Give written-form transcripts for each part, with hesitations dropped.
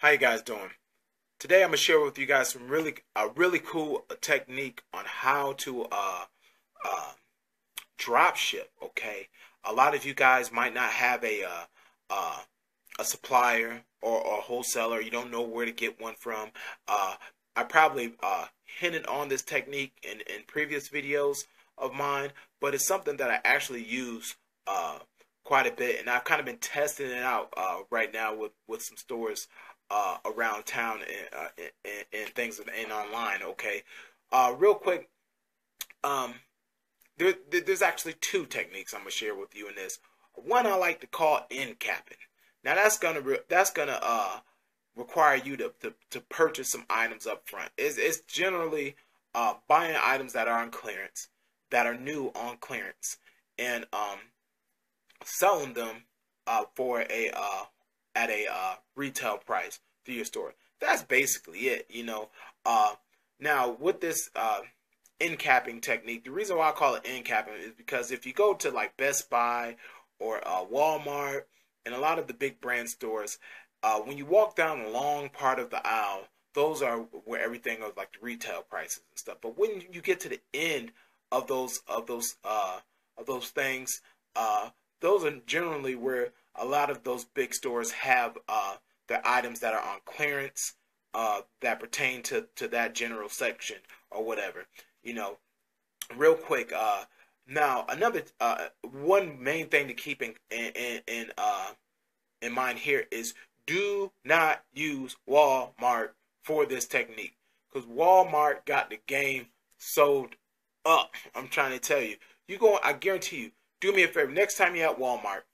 How you guys doing? Today I'm gonna share with you guys some really cool technique on how to uh drop ship. Okay, a lot of you guys might not have a supplier or a wholesaler. You don't know where to get one from. I probably hinted on this technique in previous videos of mine, but it's something that I actually use quite a bit, and I've kind of been testing it out right now with some stores around town and things and online. Okay, real quick, um, there's actually two techniques I'm gonna share with you in this. One I like to call end capping. Now that's gonna require you to purchase some items up front. It's generally buying items that are on clearance, that are new on clearance, and selling them for a at a retail price through your store. That's basically it, you know. Now with this end capping technique, the reason why I call it end capping is because if you go to like Best Buy or Walmart and a lot of the big brand stores, when you walk down the long part of the aisle, those are where everything is like the retail prices and stuff. But when you get to the end of those things, those are generally where a lot of those big stores have their items that are on clearance that pertain to that general section or whatever. You know, real quick. Now another one main thing to keep in mind here is do not use Walmart for this technique, because Walmart got the game sold up. I'm trying to tell you. I guarantee you. Do me a favor. Next time you're at Walmart,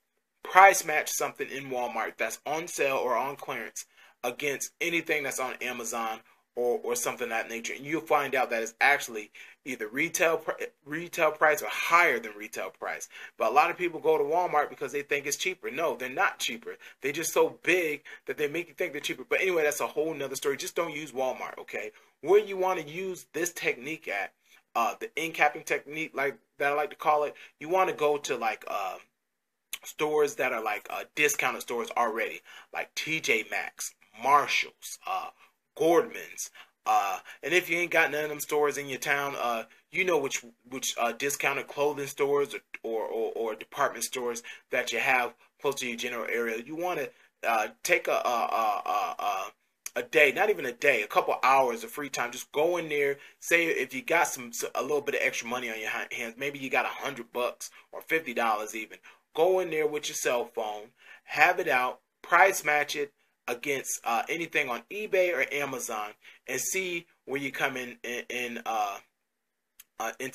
price match something in Walmart that's on sale or on clearance against anything that's on Amazon or something of that nature, and you'll find out that it's actually either retail price or higher than retail price. But a lot of people go to Walmart because they think it's cheaper. No, they're not cheaper. They're just so big that they make you think they're cheaper. But anyway, that's a whole nother story. Just don't use Walmart, okay? Where you want to use this technique at, the end capping technique, like that I like to call it, you want to go to like stores that are like discounted stores already, like TJ Maxx, Marshalls, Gordman's, and if you ain't got none of them stores in your town, you know which discounted clothing stores or department stores that you have close to your general area. You want to take a day, not even a day, a couple hours of free time. Just go in there. Say if you got a little bit of extra money on your hands, maybe you got $100 or $50 even. Go in there with your cell phone, have it out, price match it against anything on eBay or Amazon, and see where you come into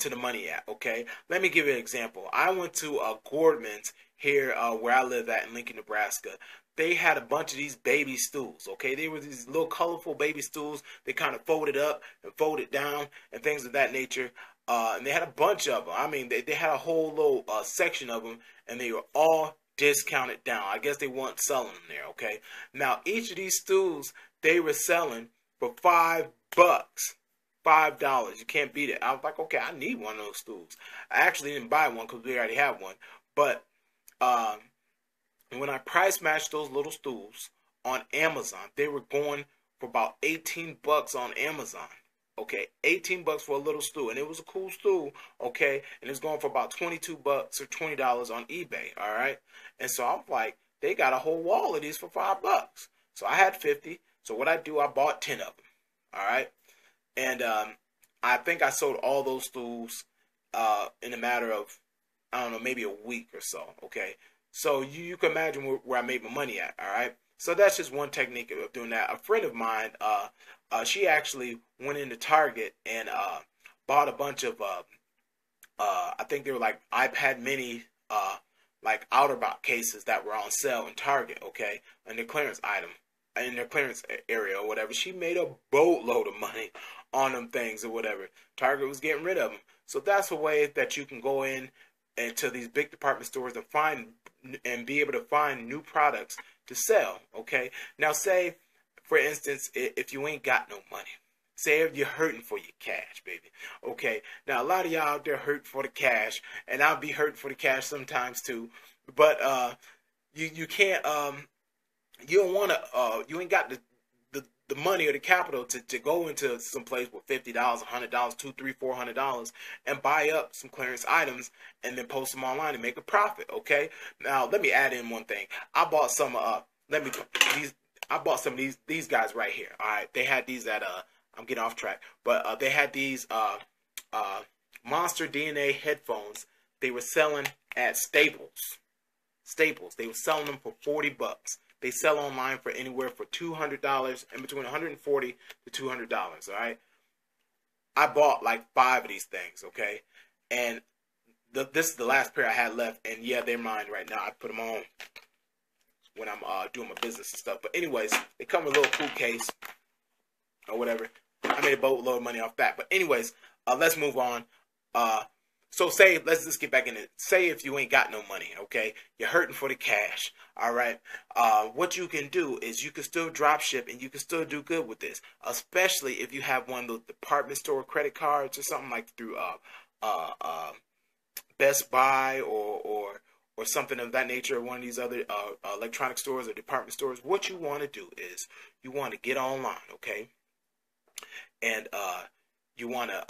the money at. Okay, let me give you an example. I went to Gordman's here where I live at in Lincoln, Nebraska. They had a bunch of these baby stools. Okay, they were these little colorful baby stools. They kind of folded up and folded down and things of that nature. And they had a bunch of them. I mean, they had a whole little section of them, and they were all discounted down. I guess they weren't selling them there. Okay, now each of these stools they were selling for $5. $5. You can't beat it. I was like, okay, I need one of those stools. I actually didn't buy one because we already have one. But when I price matched those little stools on Amazon, they were going for about $18 on Amazon. Okay, $18 for a little stool, and it was a cool stool. Okay, and it's going for about $22 or $20 on eBay. All right, and so I'm like, they got a whole wall of these for $5. So I had 50. So what I do, I bought 10 of them. All right, and I think I sold all those stools in a matter of, I don't know, maybe a week or so. Okay, so you can imagine where I made my money at. All right, so that's just one technique of doing that. A friend of mine, she actually went into Target and bought a bunch of I think they were like iPad mini like OtterBox cases that were on sale in Target. Okay, in their clearance area or whatever. She made a boatload of money on them things or whatever. Target was getting rid of them. So that's a way that you can go into these big department stores and be able to find new products to sell. Okay, now say for instance, if you ain't got no money, say if you're hurting for your cash, baby. Okay, now a lot of y'all out there hurt for the cash, and I'll be hurting for the cash sometimes too. But you can't you don't want to you ain't got the money or the capital to go into some place with $50, $100, $200, $300, $400, and buy up some clearance items and then post them online and make a profit. Okay. Now let me add in one thing. I bought some. I bought some of these guys right here. All right. They had these at I'm getting off track, but they had these Monster DNA headphones. They were selling at Staples. They were selling them for $40. They sell online for anywhere for $200 and between $140 to $200. All right. I bought like 5 of these things. Okay, and this is the last pair I had left, and yeah, they're mine right now. I put them on when I'm doing my business and stuff. But anyways, they come with a little cool case or whatever. I made a boatload of money off that. But anyways, let's move on. So let's just get back in it. Say if you ain't got no money, okay? You're hurting for the cash, all right? What you can do is you can still drop ship and you can still do good with this, especially if you have one of those department store credit cards or something like through Best Buy or something of that nature, or one of these other electronic stores or department stores. What you want to do is you want to get online, okay? And you want to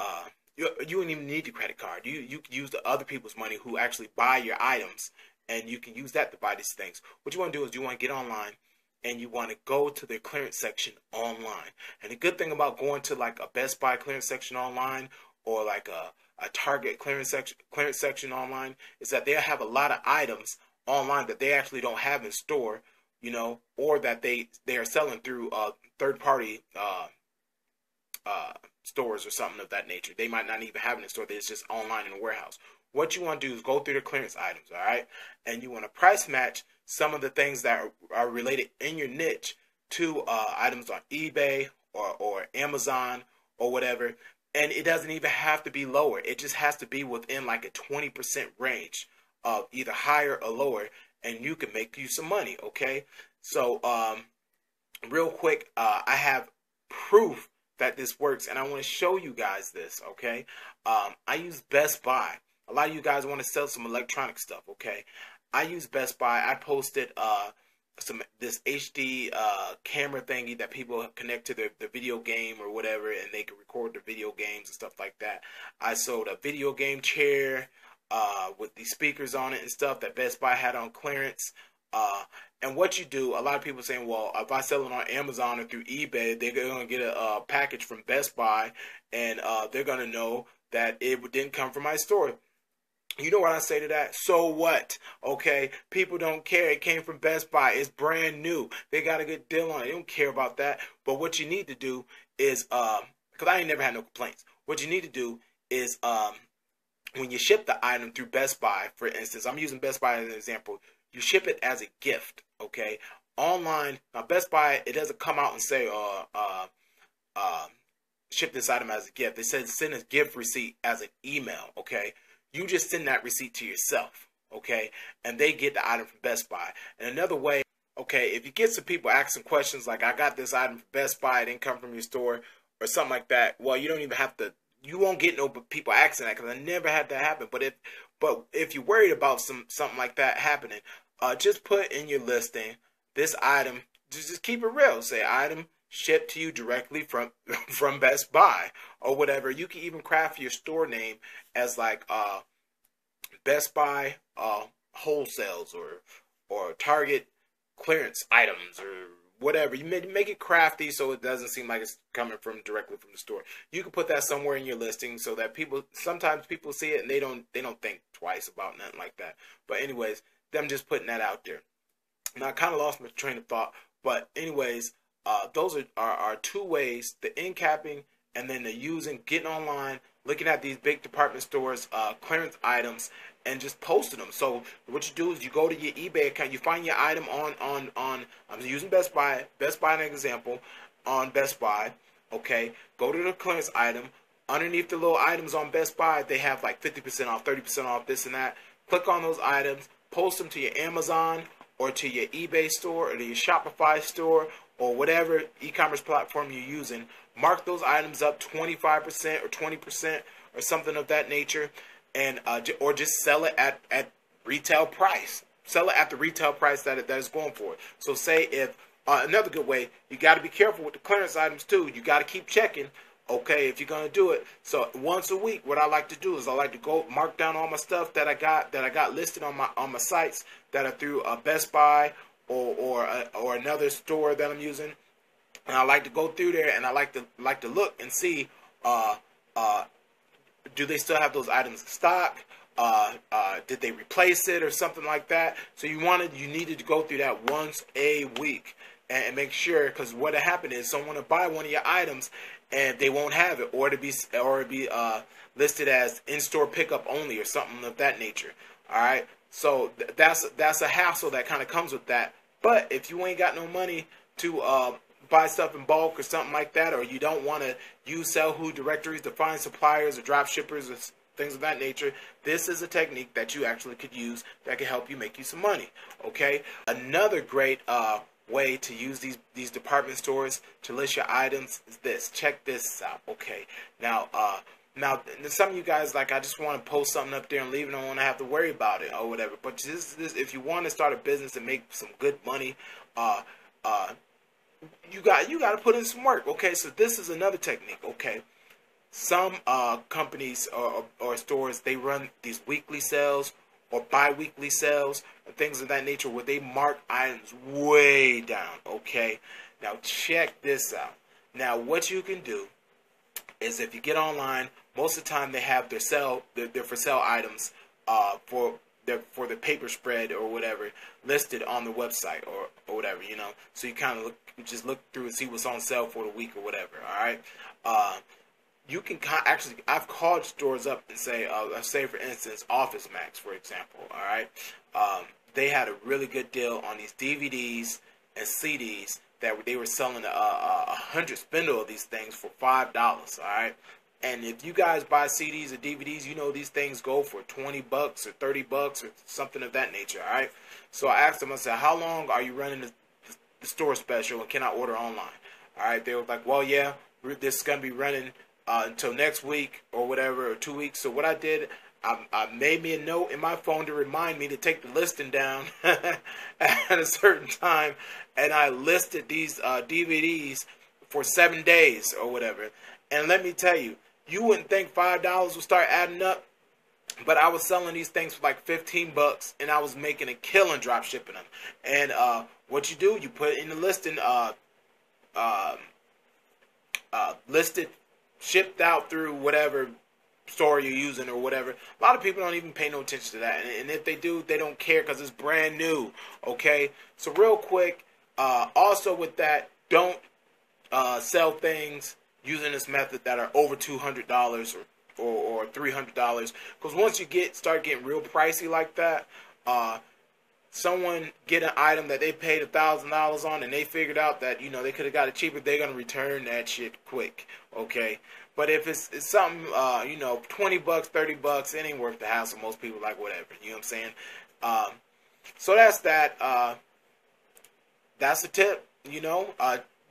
you don't even need the credit card. You can use the other people's money who actually buy your items, and you can use that to buy these things. What you want to do is you want to get online, and you want to go to the clearance section online. And the good thing about going to like a Best Buy clearance section online, or like a Target clearance section online, is that they have a lot of items online that they actually don't have in store, you know, or that they are selling through third party stores or something of that nature. They might not even have it in store. It's just online in a warehouse. What you want to do is go through the clearance items, all right? And you want to price match some of the things that are related in your niche to items on eBay or Amazon or whatever. And it doesn't even have to be lower. It just has to be within like a 20% range of either higher or lower, and you can make you some money, okay? So real quick, I have proof that this works, and I want to show you guys this, okay? I use Best Buy. A lot of you guys want to sell some electronic stuff, okay? I use Best Buy. I posted this HD camera thingy that people connect to the video game or whatever, and they can record their video games and stuff like that. I sold a video game chair with the speakers on it and stuff that Best Buy had on clearance. And what you do, a lot of people are saying, well, if I sell it on Amazon or through eBay, they're going to get a package from Best Buy, and they're going to know that it didn't come from my store. You know what I say to that? So what? Okay, people don't care. It came from Best Buy. It's brand new. They got a good deal on it. They don't care about that. But what you need to do is, because I ain't never had no complaints. What you need to do is, when you ship the item through Best Buy, for instance, I'm using Best Buy as an example. You ship it as a gift, okay? Online, now Best Buy, it doesn't come out and say, ship this item as a gift. It says send a gift receipt as an email, okay? You just send that receipt to yourself, okay? And they get the item from Best Buy. And another way, okay, if you get some people asking questions like, I got this item from Best Buy, it didn't come from your store, or something like that, well, you don't even have to, you won't get no people asking that, because I never had that happen. But if you're worried about something like that happening, just put in your listing, this item, just keep it real. Say item shipped to you directly from Best Buy or whatever. You can even craft your store name as like Best Buy wholesales or Target clearance items or whatever. You make it crafty so it doesn't seem like it's coming directly from the store. You can put that somewhere in your listing so that sometimes people see it and they don't think twice about nothing like that. But anyways, them just putting that out there. Now I kind of lost my train of thought, but anyways, those are two ways: the end capping and then the getting online, looking at these big department stores, clearance items, and just posting them. So what you do is you go to your eBay account, you find your item on I'm using Best Buy an example, on Best Buy, okay? Go to the clearance item. Underneath the little items on Best Buy, they have like 50% off, 30% off, this and that. Click on those items, post them to your Amazon or to your eBay store or to your Shopify store or whatever e-commerce platform you're using. Mark those items up 25% or 20% or something of that nature, and or just sell it at retail price. Sell it at the retail price that it's going for. So say if Another good way, you got to be careful with the clearance items too. You got to keep checking, okay, if you're gonna do it. So once a week, what I like to do is I like to go mark down all my stuff that I got listed on my sites that are through Best Buy or another store that I'm using, and I like to go through there and I like to look and see do they still have those items in stock? Did they replace it or something like that? So you needed to go through that once a week and make sure, because what will happen is someone will buy one of your items and they won't have it, or to be listed as in-store pickup only or something of that nature. All right, so that's a hassle that kind of comes with that. But if you ain't got no money to buy stuff in bulk or something like that, or you don't want to use sell-who directories to find suppliers or drop shippers or things of that nature, this is a technique that you actually could use that can help you make you some money. Okay, another great way to use these department stores to list your items is this. Check this out. Okay, now some of you guys, like, I just want to post something up there and leave it. I don't want to have to worry about it or whatever. But this if you want to start a business and make some good money, you got to put in some work. Okay, so this is another technique. Okay, some companies or stores, they run these weekly sales or bi-weekly sales and things of that nature where they mark items way down. Okay, now check this out. Now what you can do is, if you get online, most of the time they have their for sale items for the paper spread or whatever listed on the website or whatever, you know. So you kind of just look through and see what's on sale for the week or whatever. All right. You can actually, I've called stores up and say for instance, Office Max, for example. All right. They had a really good deal on these DVDs and CDs that they were selling 100 spindle of these things for $5. All right. And if you guys buy CDs or DVDs, you know these things go for $20 or $30 or something of that nature. All right. So I asked them, I said, how long are you running the store special, and can I order online? All right. They were like, well, yeah, this is going to be running until next week or whatever, or 2 weeks. So what I did, I made me a note in my phone to remind me to take the listing down at a certain time, and I listed these DVDs for 7 days or whatever. And let me tell you, you wouldn't think $5 would start adding up, but I was selling these things for like $15, and I was making a killing drop shipping them. And what you do, you put in the listing, listed, shipped out through whatever store you're using or whatever. A lot of people don't even pay no attention to that, and if they do, they don't care because it's brand new. Okay, so real quick, also with that, don't sell things using this method that are over $200 or $300, because once you start getting real pricey like that, someone get an item that they paid $1,000 on and they figured out that, you know, they could have got it cheaper, they're gonna return that shit quick. Okay, but if it's something, you know, $20, $30, it ain't worth the hassle. Most people like whatever. You know what I'm saying? So that's that. That's a tip. You know,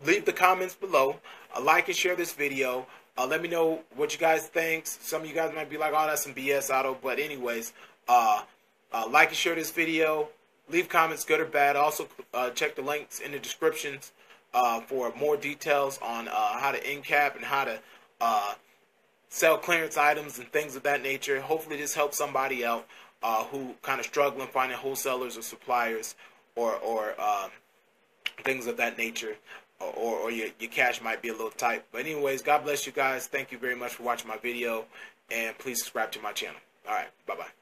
leave the comments below. Like and share this video. Let me know what you guys think. Some of you guys might be like, oh, that's some BS, Otto. But anyways, like and share this video. Leave comments, good or bad. Also, check the links in the descriptions for more details on how to end cap and how to sell clearance items and things of that nature. Hopefully this helps somebody out who kind of struggling finding wholesalers or suppliers or things of that nature, or your cash might be a little tight. But anyways, God bless you guys. Thank you very much for watching my video, and please subscribe to my channel. All right, bye-bye.